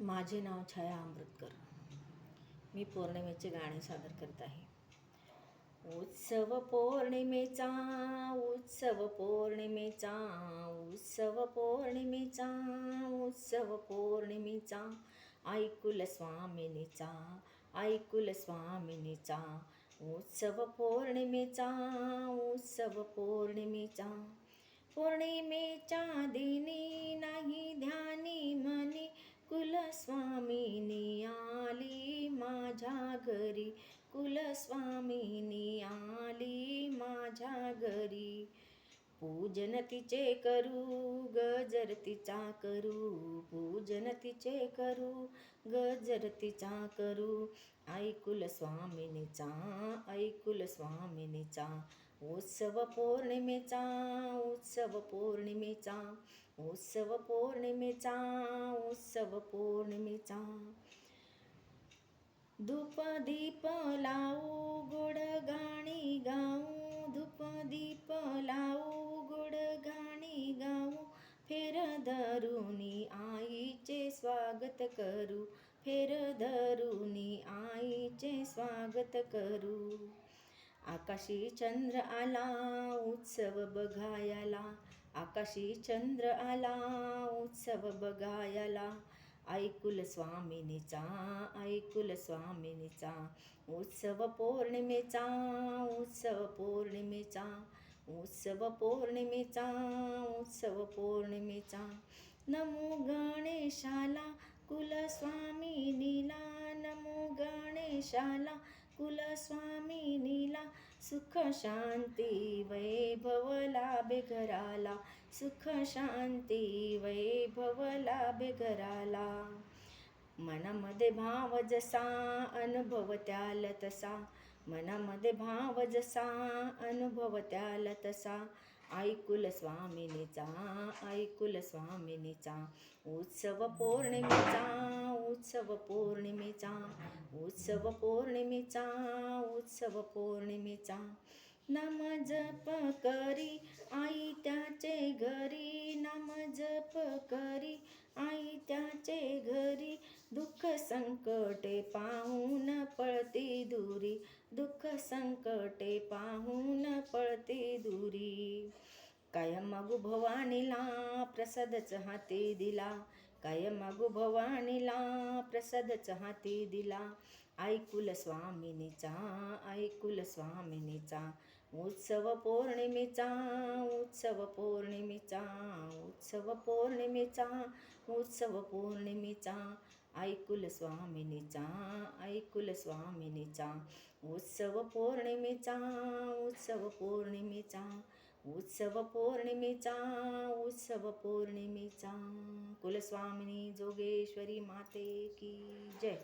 माझे नाव छाया अमृतकर. मी पौर्णिमेचे गाणे सादर करत आहे. उत्सव पौर्णिमेचा, उत्सव पौर्णिमेचा, उत्सव पौर्णिमेचा, उत्सव पौर्णिमेचा, ऐकुल स्वामिनीचा, ऐकुल स्वामिनीचा. उत्सव पौर्णिमेचा, उत्सव पौर्णिमेचा. पौर्णिमेच्या दिनी नाही ध्यानी मनी, कुलस्वामिनी आली माझ्या घरी, कुलस्वामिनी आली माझ्या घरी. पूजन तिचे करू, गजर तिचा करू, पूजन तिचे करू, गजर तिचा करू. ऐकुल स्वामिनीचा, ऐकुल स्वामिनीचा. उत्सव पौर्णिमेचा, उत्सव पौर्णिमेचा, उत्सव पौर्णिमेचा, उत्सव पौर्णिमेचा. धूप दीप लावू, गोड गाणी गाऊ, धूप दीप लावू, गोड गाणी गाऊ. फेर धरुनी आईचे स्वागत करू, फेर धरुनी आईचे स्वागत करू. आकाशी चंद्र आला उत्सव बघायला, आकाशी चंद्र आला उत्सव बघायला. ऐकुल स्वामिनीचा, ऐकुल स्वामिनीचा. उत्सव पौर्णिमेचा, उत्सव पौर्णिमेचा, उत्सव पौर्णिमेचा, उत्सव पौर्णिमेचा. नमो गणेशाला कुलस्वामिनीला, नमो गणेशाला कुलस्वामिनीला. सुख शांती वैभव लाभे घराला, सुख शांती वैभव लाभे घराला. मनामध्ये भाव जसा अनुभव त्याल तसा, मनामध्ये भाव जसा अनुभव त्याल तसा. ऐकुल स्वामिनीचा, ऐकुल स्वामिनीचा. उत्सव पौर्णिमेचा, उत्सव पौर्णिमेचा, उत्सव पौर्णिमेचा, उत्सव पौर्णिमेचा. नाम जप करी आई त्याचे घरी, नाम जप करी आई त्याचे घरी. दुःख संकटे पाहून पळती दुरी, दुःख संकटे पाहून पळती दुरी. काय मागू भवानीला प्रसादच हाती दिला, काय मागू भवानीला प्रसादच हाती दिला. ऐकुल स्वामिनीचा, ऐकुल स्वामिनीचा. उत्सव पौर्णिमेचा, उत्सव पौर्णिमेचा, उत्सव पौर्णिमेचा, उत्सव पौर्णिमेचा. ऐकुल स्वामिनीचा, ऐकुल स्वामिनीचा. उत्सव पौर्णिमेचा, उत्सव पौर्णिमेचा, उत्सव पौर्णिमेचा, उत्सव पौर्णिमेचा. कुलस्वामिनी जोगेश्वरी माते की जय.